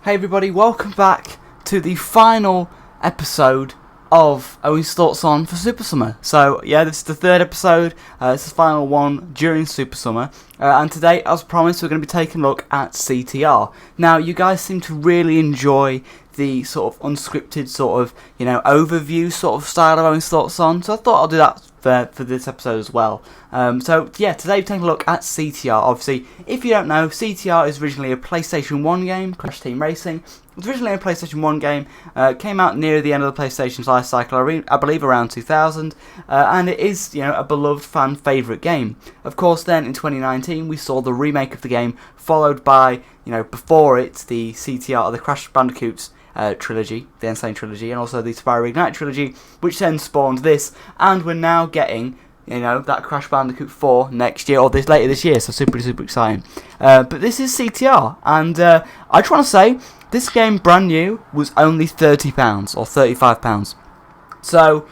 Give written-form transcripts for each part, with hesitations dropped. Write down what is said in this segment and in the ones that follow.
Hey everybody, welcome back to the final episode of Owen's Thoughts on for Super Summer. So yeah, this is the third episode, it's the final one during Super Summer, and today, as promised, we're going to be taking a look at CTR. Now, you guys seem to really enjoy the sort of unscripted sort of, overview sort of style of Owen's Thoughts on, so I thought I'll do that for this episode as well. So yeah, today we're taking a look at CTR. Obviously, if you don't know, CTR is originally a PlayStation 1 game, Crash Team Racing. It was originally a PlayStation 1 game, came out near the end of the PlayStation's life cycle, I believe around 2000, and it is, a beloved fan favourite game. Of course, then in 2019 we saw the remake of the game, followed by, before it, the CTR, the Crash Bandicoot trilogy, the Insane trilogy, and also the Spyro Reignite trilogy, which then spawned this, and we're now getting that Crash Bandicoot 4 next year, or later this year, so super exciting. But this is CTR, and I just want to say, this game brand new was only £30 or £35. So,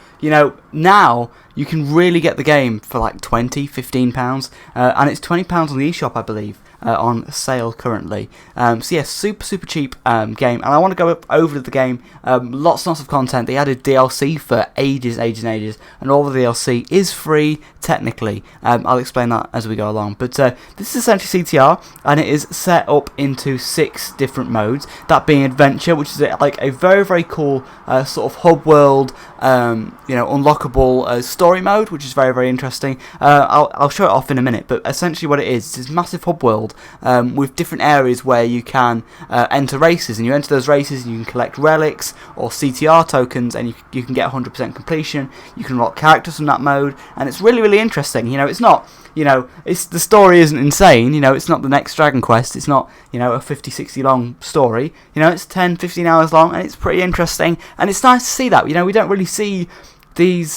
now you can really get the game for like £20, £15, and it's £20 on the eShop, I believe, on sale currently. So yeah, super cheap game, and I want to go over the game. Lots of content. They added DLC for ages, and all the DLC is free technically. I'll explain that as we go along. But this is essentially CTR, and it is set up into 6 different modes. That being adventure, which is like a very cool sort of hub world, unlockable story mode, which is very interesting. I'll show it off in a minute, but essentially what it is this massive hub world with different areas where you can enter races, and you enter those races and you can collect relics or CTR tokens, and you can get 100% completion. You can unlock characters from that mode, and it's really interesting. It's not, it's the story isn't insane. It's not the next Dragon Quest. It's not, a 50-60 long story. It's 10-15 hours long, and it's pretty interesting, and it's nice to see that. We don't really see these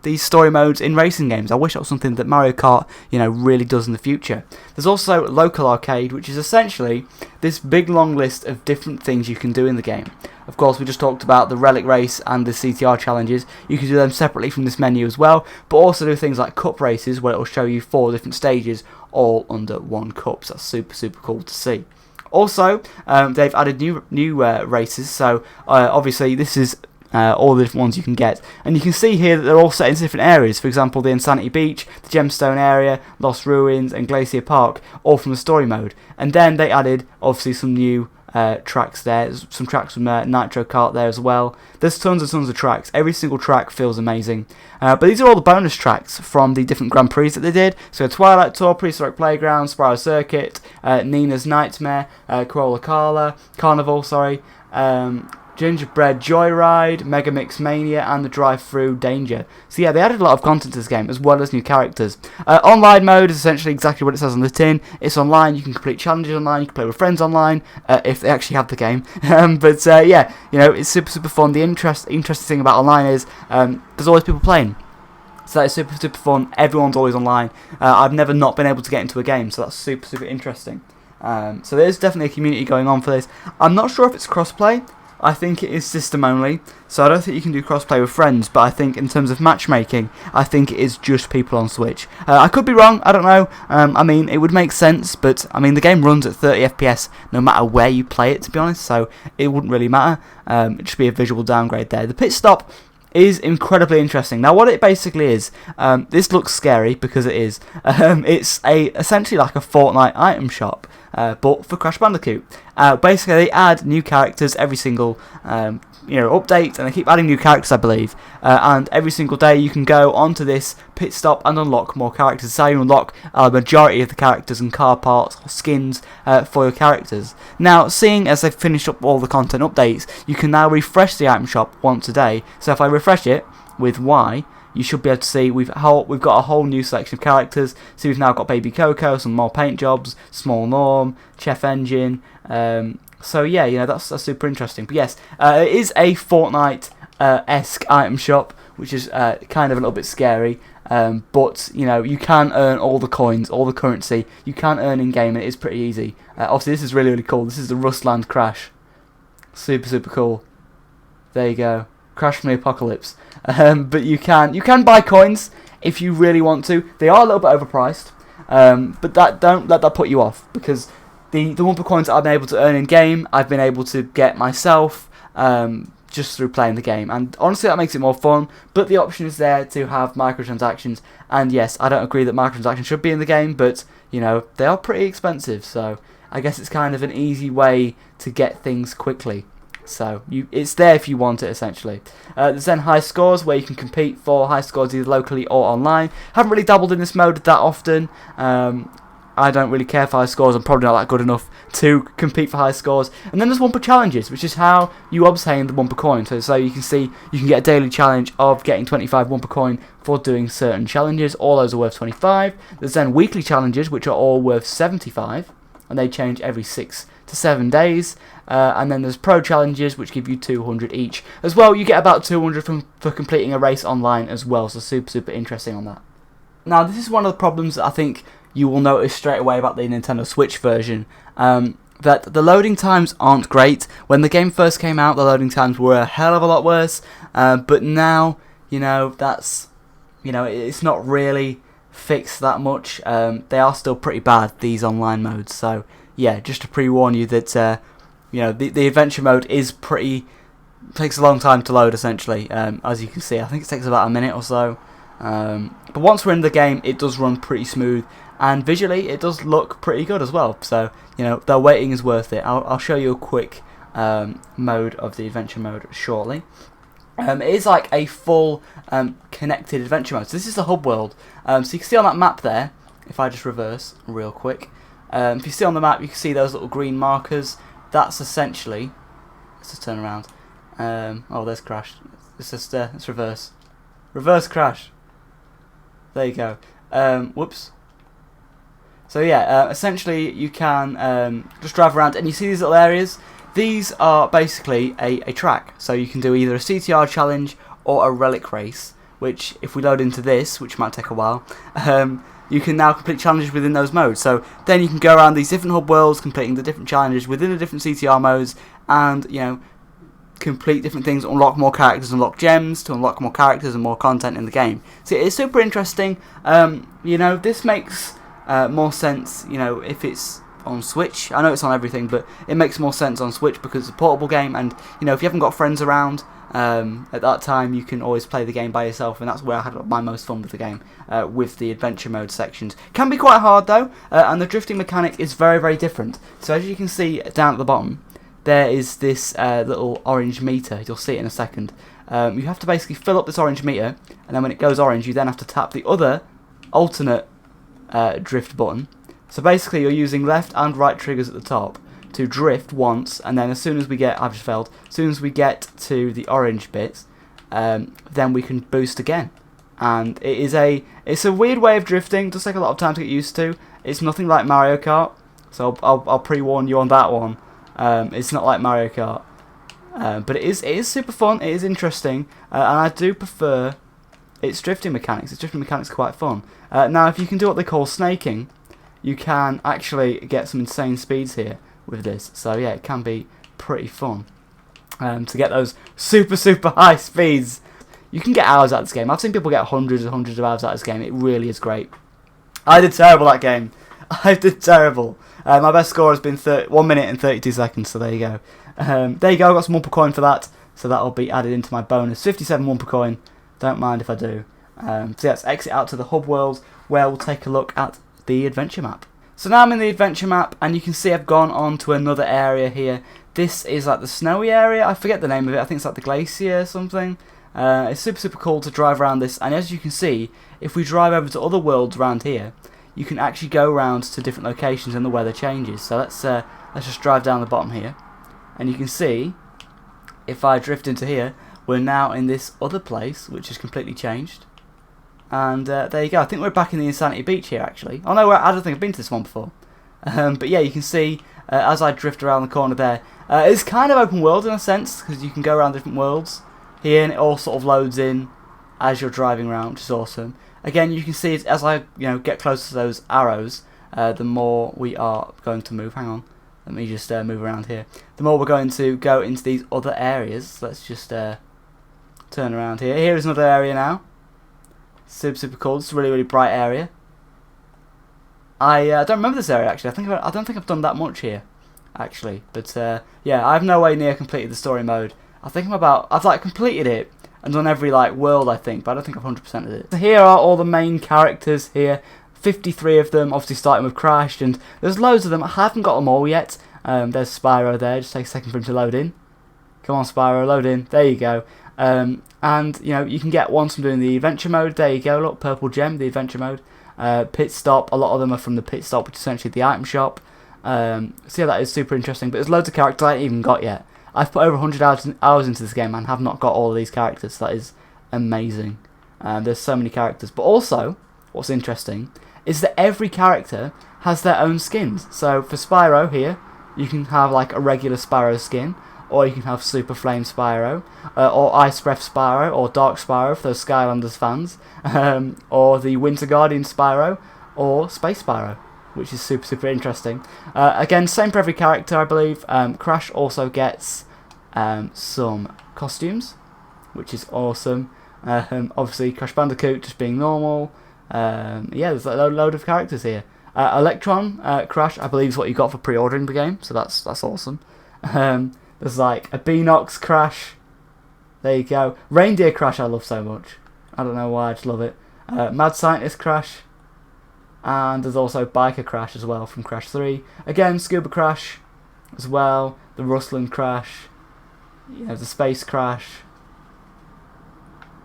these story modes in racing games. I wish that was something that Mario Kart really does in the future. There's also local arcade, which is essentially this big long list of different things you can do in the game. Of course, we just talked about the relic race and the CTR challenges. You can do them separately from this menu as well, but also do things like cup races, where it will show you 4 different stages all under one cup. So that's super cool to see. Also, they've added new races. So obviously this is all the different ones you can get, and you can see here that they're all set in different areas. For example, the Insanity Beach, the Gemstone area, Lost Ruins, and Glacier Park, all from the story mode. And then they added obviously some new tracks there. There's some tracks from Nitro Kart there as well. There's tons of tracks. Every single track feels amazing. But these are all the bonus tracks from the different Grand Prix that they did. So Twilight Tour, Prehistoric Playground, Spyro Circuit, Nina's Nightmare, Corolla Carnival, Gingerbread Joyride, Mega Mix Mania, and the Drive-Thru Danger. So yeah, they added a lot of content to this game, as well as new characters. Online mode is essentially exactly what it says on the tin. It's online, you can complete challenges online, you can play with friends online, if they actually have the game. Yeah, it's super fun. The interesting thing about online is, there's always people playing. So that is super fun. Everyone's always online. I've never not been able to get into a game, so that's super interesting. So there's definitely a community going on for this. I'm not sure if it's crossplay. I think it is system only, so I don't think you can do crossplay with friends, but I think in terms of matchmaking, I think it is just people on Switch. I could be wrong, I don't know. It would make sense, but the game runs at 30 FPS no matter where you play it, to be honest, so it wouldn't really matter. It'd just be a visual downgrade there. The pit stop is incredibly interesting. Now, what it basically is, this looks scary because it is. It's essentially like a Fortnite item shop, but for Crash Bandicoot. Basically, they add new characters every single update, and they keep adding new characters, I believe. And every single day, you can go onto this pit stop and unlock more characters. So you unlock a majority of the characters and car parts or skins for your characters. Now, seeing as they've finished up all the content updates, you can now refresh the item shop once a day. So if I refresh it with Y, you should be able to see we've got a whole new selection of characters. So we've now got Baby Coco, some more paint jobs, Small Norm, Chef Engine. So yeah, that's super interesting. But yes, it is a Fortnite-esque item shop, which is kind of a little bit scary. But you can earn all the coins, all the currency. You can earn in game, and it is pretty easy. Obviously, this is really cool. This is the Rustland Crash. Super cool. There you go. Crash from the Apocalypse. But you can buy coins if you really want to. They are a little bit overpriced, but don't let that put you off, because the Wumpa coins that I've been able to earn in game, I've been able to get myself just through playing the game, and honestly that makes it more fun. But the option is there to have microtransactions, and yes, I don't agree that microtransactions should be in the game, but you know, they are pretty expensive, so I guess it's kind of an easy way to get things quickly. So it's there if you want it, essentially. There's then high scores, where you can compete for high scores either locally or online. Haven't really dabbled in this mode that often. I don't really care for high scores. I'm probably not that good enough to compete for high scores. And then there's Wumpa challenges, which is how you obtain the Wumpa coin. So you can see you can get a daily challenge of getting 25 Wumpa coin for doing certain challenges. All those are worth 25. There's then weekly challenges, which are all worth 75, and they change every 6 to 7 days. And then there's pro challenges, which give you 200 each. As well, you get about 200 for completing a race online as well. So super interesting on that. Now, this is one of the problems that I think you will notice straight away about the Nintendo Switch version, that the loading times aren't great. When the game first came out, the loading times were a hell of a lot worse, but now, you know, it's not really fixed that much. They are still pretty bad, these online modes, so yeah, just to pre-warn you that, you know, the adventure mode takes a long time to load, essentially, as you can see. I think it takes about a minute or so. But once we're in the game, it does run pretty smooth, and visually it does look pretty good as well. So, you know, the waiting is worth it. I'll show you a quick mode of the adventure mode shortly. It is like a full connected adventure mode. So this is the hub world. So you can see on that map there, if I just reverse real quick, if you see on the map, you can see those little green markers. That's essentially, let's just turn around. Oh, there's Crash. Let's reverse. Reverse Crash. There you go. Whoops. So yeah, essentially you can just drive around, and you see these little areas. These are basically a track, so you can do either a CTR challenge or a relic race, which if we load into this, which might take a while, you can now complete challenges within those modes. So then you can go around these different hub worlds, completing the different challenges within the different CTR modes, and, you know, complete different things, unlock more characters, unlock gems to unlock more characters and more content in the game. So it's super interesting. You know, this makes more sense, you know, if it's on Switch. I know it's on everything, but it makes more sense on Switch because it's a portable game, and you know, if you haven't got friends around at that time, you can always play the game by yourself, and that's where I had my most fun with the game, with the adventure mode sections. Can be quite hard though, and the drifting mechanic is very different. So as you can see down at the bottom, there is this little orange meter. You'll see it in a second. You have to basically fill up this orange meter, and then when it goes orange, you then have to tap the other alternate drift button. So basically you're using left and right triggers at the top to drift once, and then as soon as we get, I've just failed, as soon as we get to the orange bits, then we can boost again. And it's a weird way of drifting. It does take a lot of time to get used to. It's nothing like Mario Kart, so I'll pre-warn you on that one. It's not like Mario Kart, but it is super fun. It is interesting, and I do prefer its drifting mechanics. Its drifting mechanics are quite fun. Now, if you can do what they call snaking, you can actually get some insane speeds here with this. So yeah, it can be pretty fun to get those super high speeds. You can get hours out of this game. I've seen people get hundreds and hundreds of hours out of this game. It really is great. I did terrible that game. I did terrible. My best score has been 1 minute and 32 seconds, so there you go. There you go, I got some Wumpa coin for that, so that'll be added into my bonus. 57 Wumpa coin, don't mind if I do. So yeah, let's exit out to the hub world, where we'll take a look at the adventure map. So now I'm in the adventure map, and you can see I've gone on to another area here. This is like the snowy area, I forget the name of it, I think it's like the glacier or something. It's super cool to drive around this, and as you can see, if we drive over to other worlds around here, you can actually go around to different locations and the weather changes. So let's just drive down the bottom here, and you can see if I drift into here, we're now in this other place which is completely changed. And there you go. I think we're back in the Insanity Beach here actually. Oh no, I don't think I've been to this one before. But yeah, you can see as I drift around the corner there, it's kind of open world in a sense, because you can go around different worlds here, and it all sort of loads in as you're driving around, which is awesome. Again, you can see it as I get closer to those arrows, the more we are going to move. Hang on, let me just move around here. The more we're going to go into these other areas. Let's just turn around here. Here is another area now. Super cool. It's a really bright area. I don't remember this area actually. I don't think I've done that much here, actually. But yeah, I've no way near completed the story mode. I think I've like completed it and done every like world I think, but I don't think I've 100%ed it. So here are all the main characters here. 53 of them, obviously starting with Crash, and there's loads of them. I haven't got them all yet. There's Spyro there. Just take a second for him to load in. Come on, Spyro, load in. There you go. And you know, you can get ones from doing the adventure mode. There you go. Look, purple gem, the adventure mode. Pit stop. A lot of them are from the pit stop, which is essentially the item shop. So yeah, that is super interesting. But there's loads of characters I ain't even got yet. I've put over 100 hours into this game and have not got all of these characters. So that is amazing. There's so many characters. But also, what's interesting is that every character has their own skins. So for Spyro here, you can have like a regular Spyro skin, or you can have Super Flame Spyro, or Ice Breath Spyro, or Dark Spyro for those Skylanders fans, or the Winter Guardian Spyro, or Space Spyro, which is super interesting. Again, same for every character, I believe. Crash also gets some costumes, which is awesome. Obviously, Crash Bandicoot just being normal. Yeah, there's a load of characters here. Electron Crash, I believe, is what you got for pre-ordering the game, so that's awesome. There's like a Beanox Crash. There you go. Reindeer Crash I love so much. I don't know why, I just love it. Mad Scientist Crash. And there's also Biker Crash as well from Crash 3. Again, Scuba Crash as well. The Rustling Crash. You know, the Space Crash.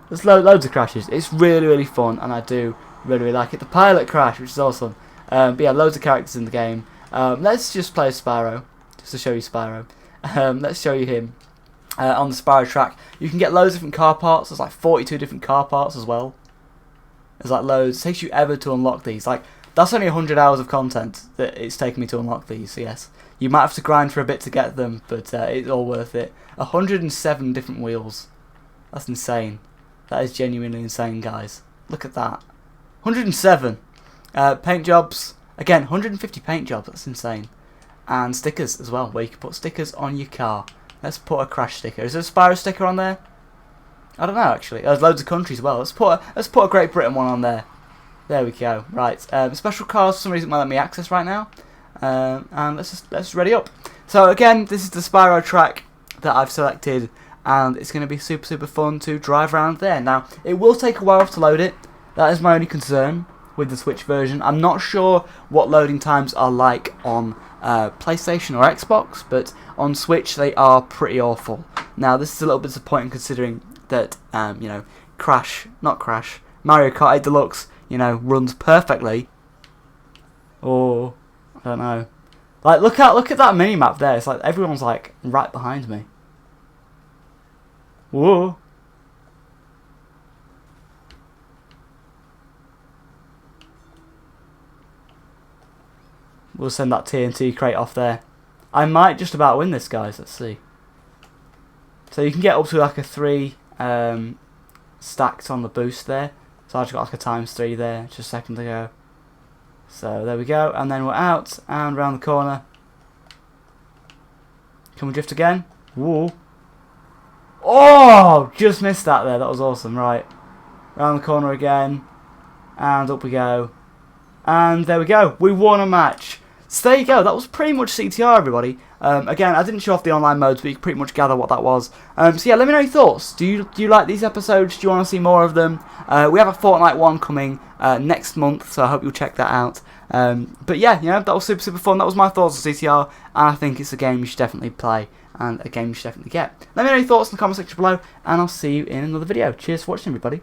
There's loads of crashes. It's really fun, and I do really like it. The Pilot Crash, which is awesome. But yeah, loads of characters in the game. Let's just play as Spyro, just to show you Spyro. Let's show you him on the Spyro track. You can get loads of different car parts. There's like 42 different car parts as well. There's like loads. It takes you ever to unlock these. Like, that's only 100 hours of content that it's taken me to unlock these. So yes, you might have to grind for a bit to get them, but it's all worth it. 107 different wheels. That's insane. That is genuinely insane, guys. Look at that. 107. Paint jobs. Again, 150 paint jobs. That's insane. And stickers as well, where you can put stickers on your car. Let's put a Crash sticker. Is there a Spyro sticker on there? I don't know, actually. There's loads of countries as well. Let's put a Great Britain one on there. There we go. Right. Special cars for some reason won't let me access right now. And let's ready up. So again, this is the Spyro track that I've selected, and it's going to be super fun to drive around there. Now, it will take a while to load it. That is my only concern with the Switch version. I'm not sure what loading times are like on PlayStation or Xbox, but on Switch they are pretty awful. Now, this is a little bit disappointing considering that you know, Mario Kart 8 Deluxe, you know, runs perfectly. Or I don't know. Like, look at that mini map there. It's like everyone's like right behind me. Whoa. We'll send that TNT crate off there. I might just about win this, guys. Let's see. So you can get up to like a 3 stacked on the boost there. So I just got like a ×3 there just a second ago. So there we go. And then we're out and round the corner. Can we drift again? Whoa. Oh! Just missed that there. That was awesome. Right. Round the corner again. And up we go. And there we go. We won a match. So there you go, that was pretty much CTR, everybody. Again, I didn't show off the online modes, but you can pretty much gather what that was. So yeah, let me know your thoughts. Do you like these episodes? Do you want to see more of them? We have a Fortnite one coming next month, so I hope you'll check that out. But yeah, you know, that was super fun. That was my thoughts on CTR, and I think it's a game you should definitely play, and a game you should definitely get. Let me know your thoughts in the comment section below, and I'll see you in another video. Cheers for watching, everybody.